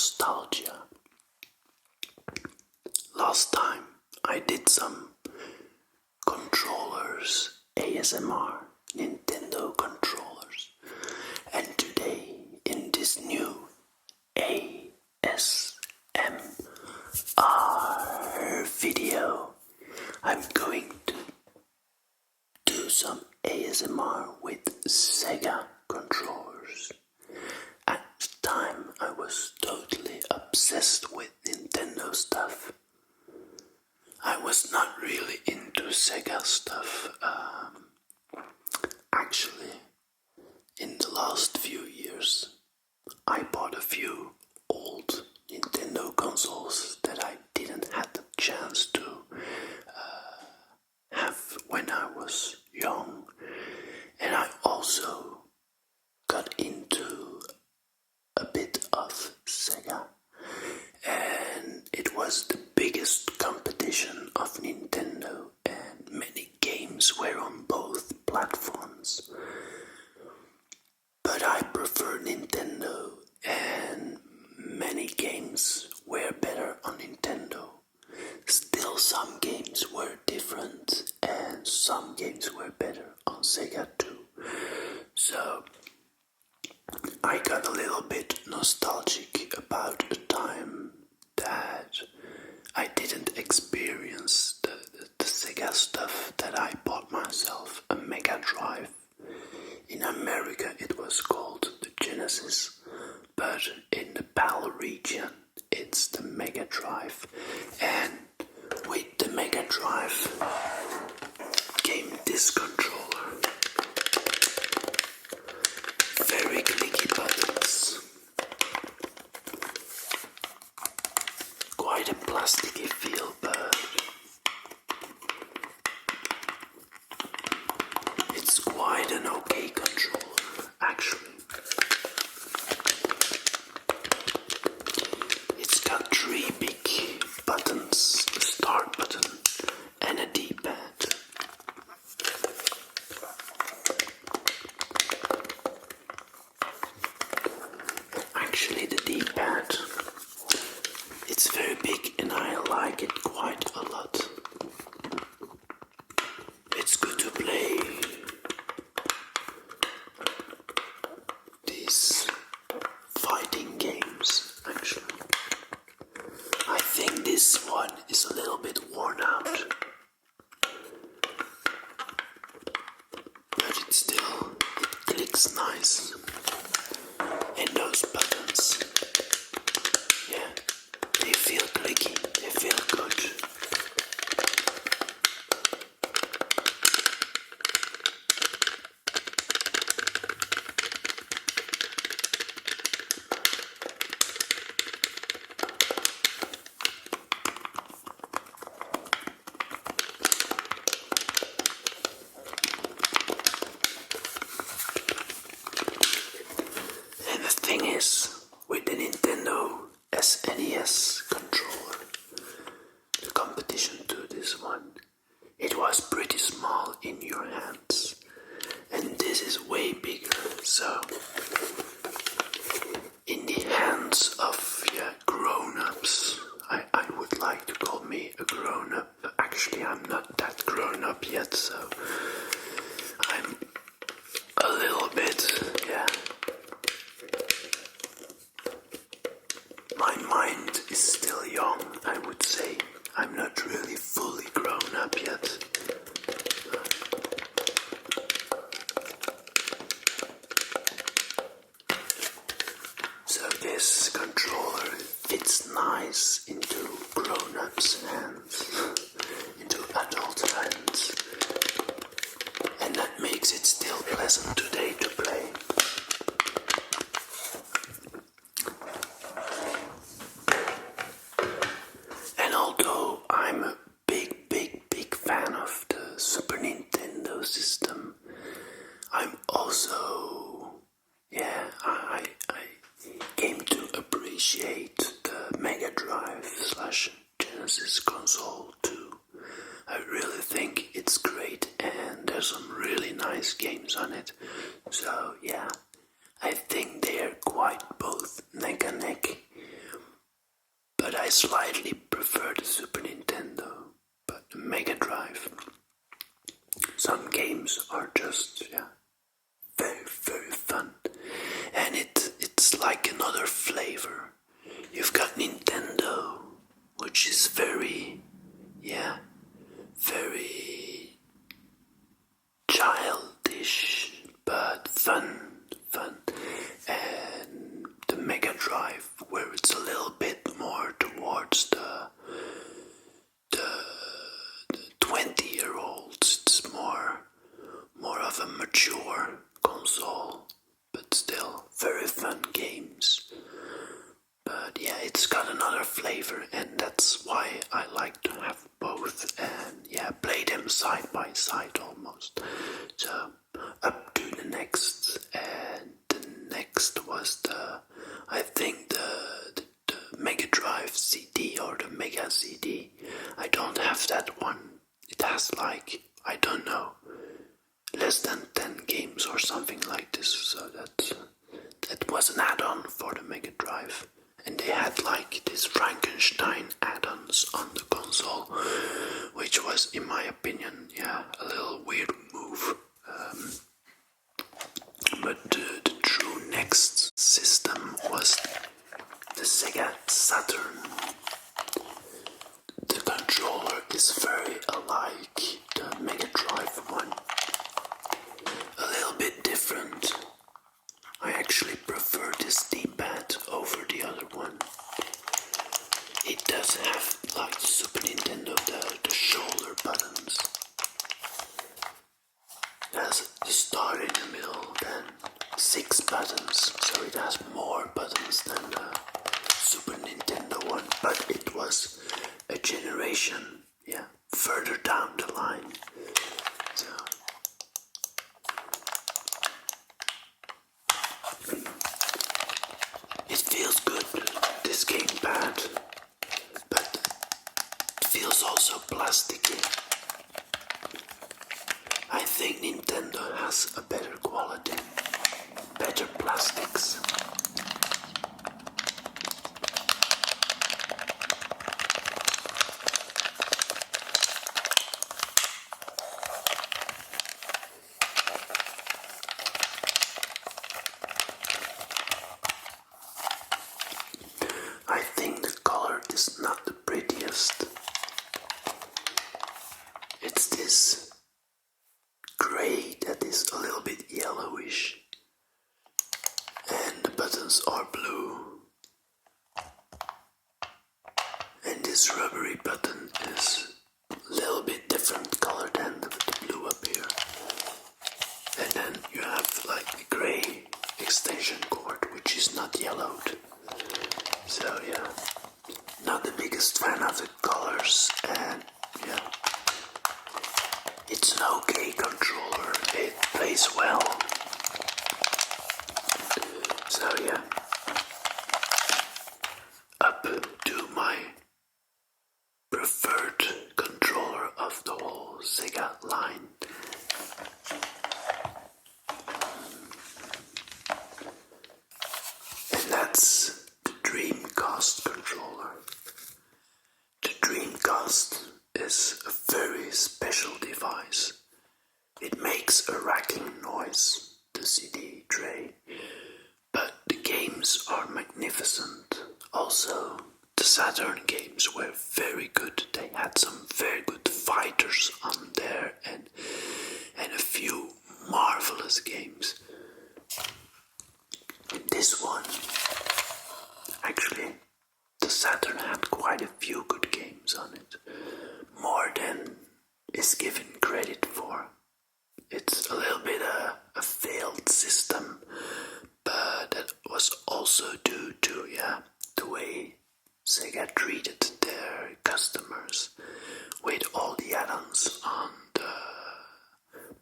nostalgia. Last time I did some controllers, ASMR, Nintendo controllers, and today in this new ASMR video I'm going to do some ASMR with Sega controllers. At the time I was totally obsessed with Nintendo stuff. I was not really into Sega stuff. Actually, in the last few years, I bought a few old Nintendo consoles that I didn't have the chance to have when I was young, and I also got into a bit of Sega, and it was the biggest competition of Nintendo, and many games were on both platforms. But I prefer Nintendo, and many games were better on Nintendo. Still, some games were different, and some games were better on Sega too. So I got a little bit nostalgic about a time that I didn't experience the Sega stuff, that I bought myself a Mega Drive. In America it was called the Genesis, but in the PAL region it's the Mega Drive. And with the Mega Drive came this controller. Very clicky buttons. Quite a plasticky feel, but it's quite an okay controller, actually. It's got three big buttons, a start button and a D-pad. Actually, the D-pad, it's very big and I like it quite a lot. It's good to play these fighting games, actually. I think this one is a little bit worn out, but it clicks nice. And those buttons, yeah, they feel clicky, they feel good. And the thing is, with the Nintendo SNES controller, the competition to this one, it was pretty small in your hands, and this is way bigger. So in the hands of grown-ups, I would like to call me a grown-up. Actually, I'm not that grown-up yet, so I'm a little bit, my mind is still young, I would say. I'm not really fully grown up yet. So this controller fits nice into grown-ups' hands, into adult hands, and that makes it still pleasant today to play. And although I'm a big fan of the Super Nintendo system, I'm also, I came to appreciate the Mega Drive / Genesis console too. I really think it's great, and there's some really nice games on it. So yeah, I think they're quite both neck and neck. Drive. Some games are just very very fun, and it's like another flavor. You've got Nintendo, which is very very childish but fun, and the Mega Drive, where it's a little bit more towards the 20-year-olds. It's more of a mature console, but still very fun games. But yeah, it's got another flavor, and that's why I like to have both and play them side by side almost. So up to the next, and the next was I think the Mega Drive CD or the Mega CD. I don't have that one. It has like, I don't know, less than 10 games or something like this, so that was an add-on for the Mega Drive. And they had like this Frankenstein add-ons on the console, which was, in my opinion, a little weird move. But the true next system was the Sega Saturn. The controller is very alike the Mega Drive one. A little bit different. I actually prefer this D-pad over the other one. It does have, like the Super Nintendo, the shoulder buttons. It has the start in the middle, then 6 buttons, so it has more buttons than the Super Nintendo one, but it was a generation, further down the line. So it feels good, this gamepad, but it feels also plasticky. I think Nintendo has a better quality, better plastics. I think the color is not the prettiest. It's this gray that is a little bit yellowish, and the buttons are blue, and this rubbery button is a little bit different color than the blue up here. And then you have like the gray extension cord, which is not yellowed. So not the biggest fan of the colors, and it's an okay controller. It plays well. So up to my preferred controller of the whole Sega line. And that's the Dreamcast controller. The Dreamcast is a very special device. It makes a racking noise, the CD tray, but the games are magnificent. Also, the Saturn games were very good. They had some very good fighters on there, and a few marvelous games. In this one, actually, the Saturn had quite a few good games on it, more than is given credit for. It's a little bit a failed system, but that was also due to the way Sega treated their customers with all the add-ons on the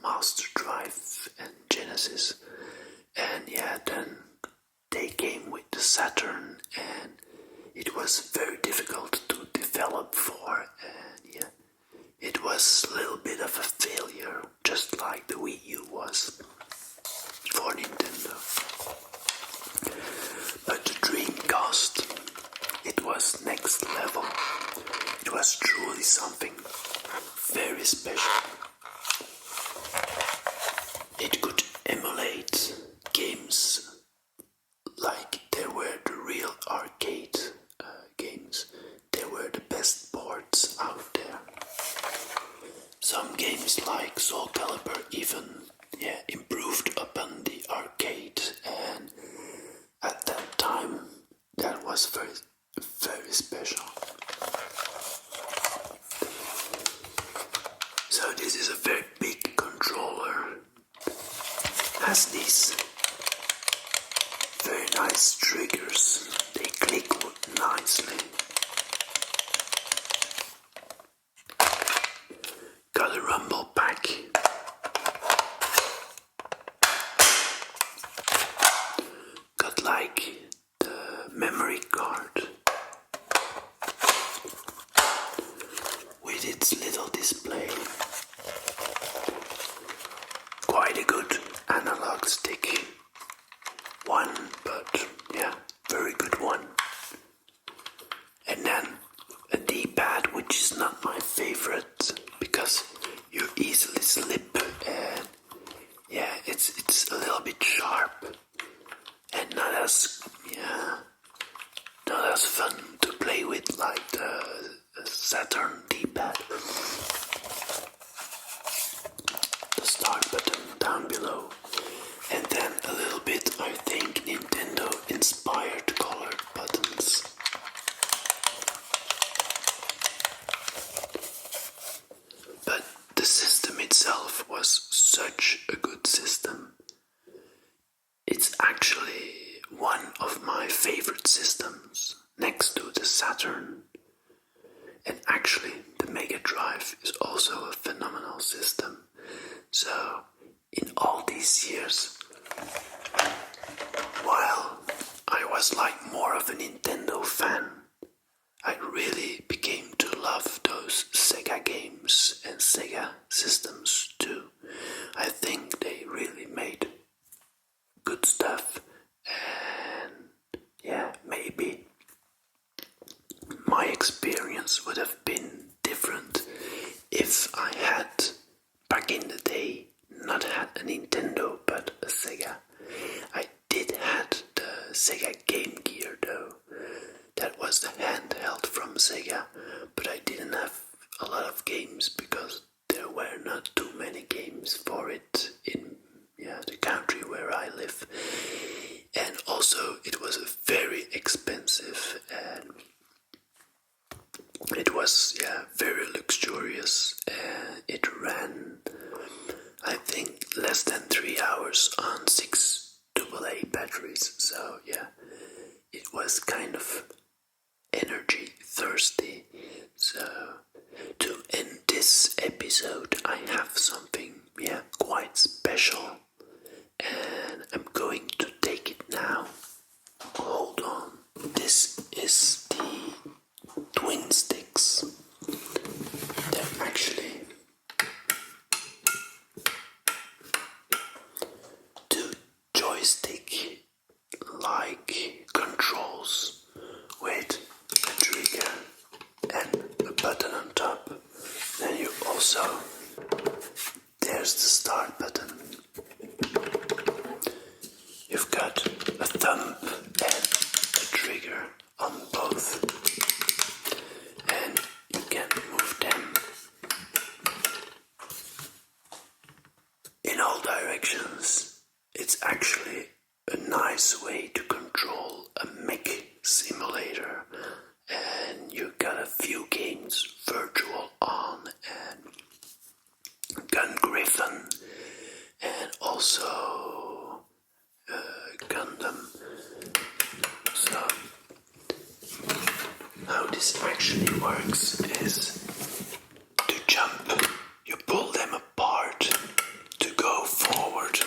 Master Drive and Genesis. And then they came with the Saturn, and it was very difficult to develop for, and it was a little bit of a failure, just like the Wii U was for Nintendo. But the Dreamcast, it was next level. It was truly something very special. It could emulate games like they were the real arcade games. They were the best boards out there. Some games like Soul Calibur even improved upon the arcade, and at that time that was very, very special. So this is a very big controller. Has these very nice triggers. They click nicely. Got a rumble pack. Got like the memory card with its little display. Quite a good analog stick. One, but yeah, very good one. And then a D-pad, which is not my favorite because you easily slip, and yeah, it's a little bit sharp and not as fun to play with like the Saturn D-pad. The start button down below, and then a little bit, I think, Nintendo inspired colored buttons. But the system itself was such a good system. It's actually one of my favorite systems, next to the Saturn. And actually, the Mega Drive is also a phenomenal system. So, in all these years, while I was like more of a Nintendo fan, I really became to love those Sega games and Sega systems too. I think they really made good stuff, and yeah, maybe my experience would have been different if I had, back in the day, not had a Nintendo but a Sega. I did had the Sega Game Gear though. That was the handheld from Sega, but I didn't have a lot of games because there were not too many games for it in the country where I live. And also it was very expensive, and it was very luxurious, and it ran, I think, less than 3 hours on 6 AA batteries. So yeah, it was kind of energy thirsty. So to end this episode, I have something quite special, and I'm going to take it now. Hold on. This is the twin sticks. They're actually two joystick like controls with a trigger and a button on top. Then you also, there's the start button. You've got a thumb and a trigger on both, and you can move them in all directions. It's actually a nice way to control a mech simulator, and you got a few games virtual on, and Gun Griffin, and also Gundam. So how this actually works is to jump, you pull them apart, to go forward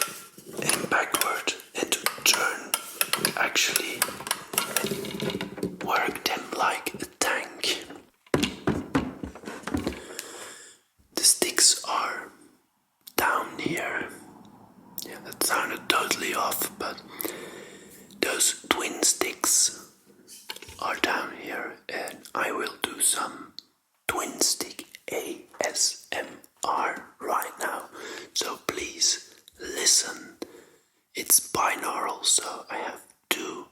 and backward, and to turn, actually work them like a tank. The sticks are down here. Yeah, that sounded totally off, but those twin sticks are down here, and I will do some twin ASMR right now. So please listen. It's binaural, so I have two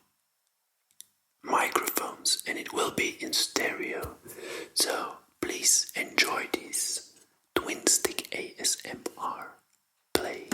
microphones and it will be in stereo. So please enjoy this twin stick ASMR play.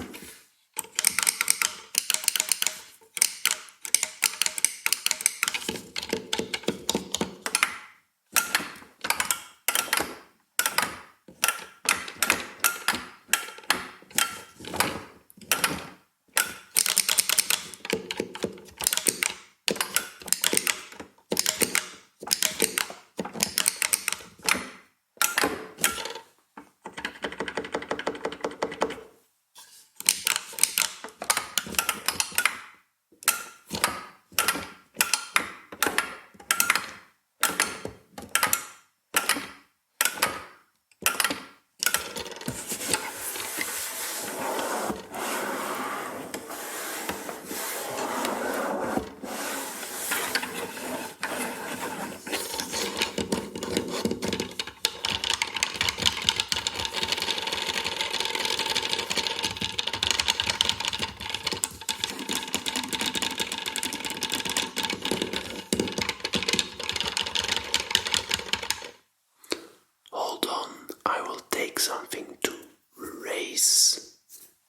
Hold on, I will take something to raise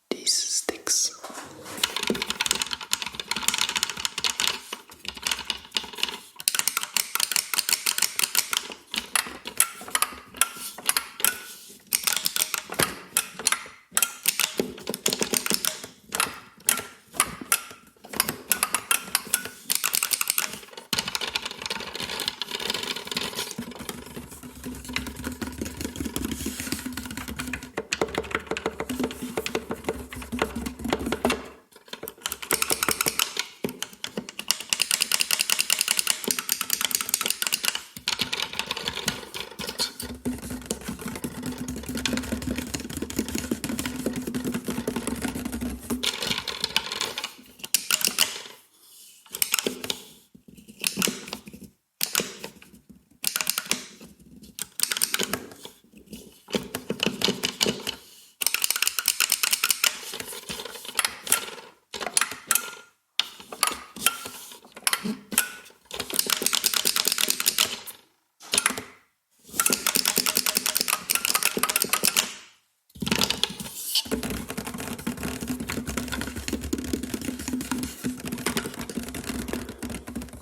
these sticks.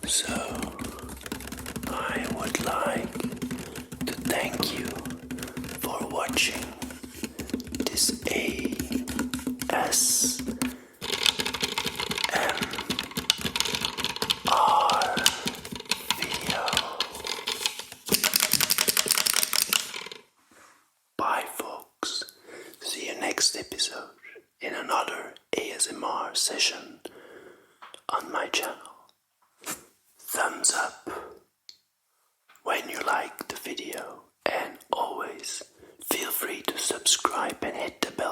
So, I would like to thank you for watching this ASMR video. Bye, folks. See you next episode in another ASMR session on my channel. Thumbs up when you like the video, and always feel free to subscribe and hit the bell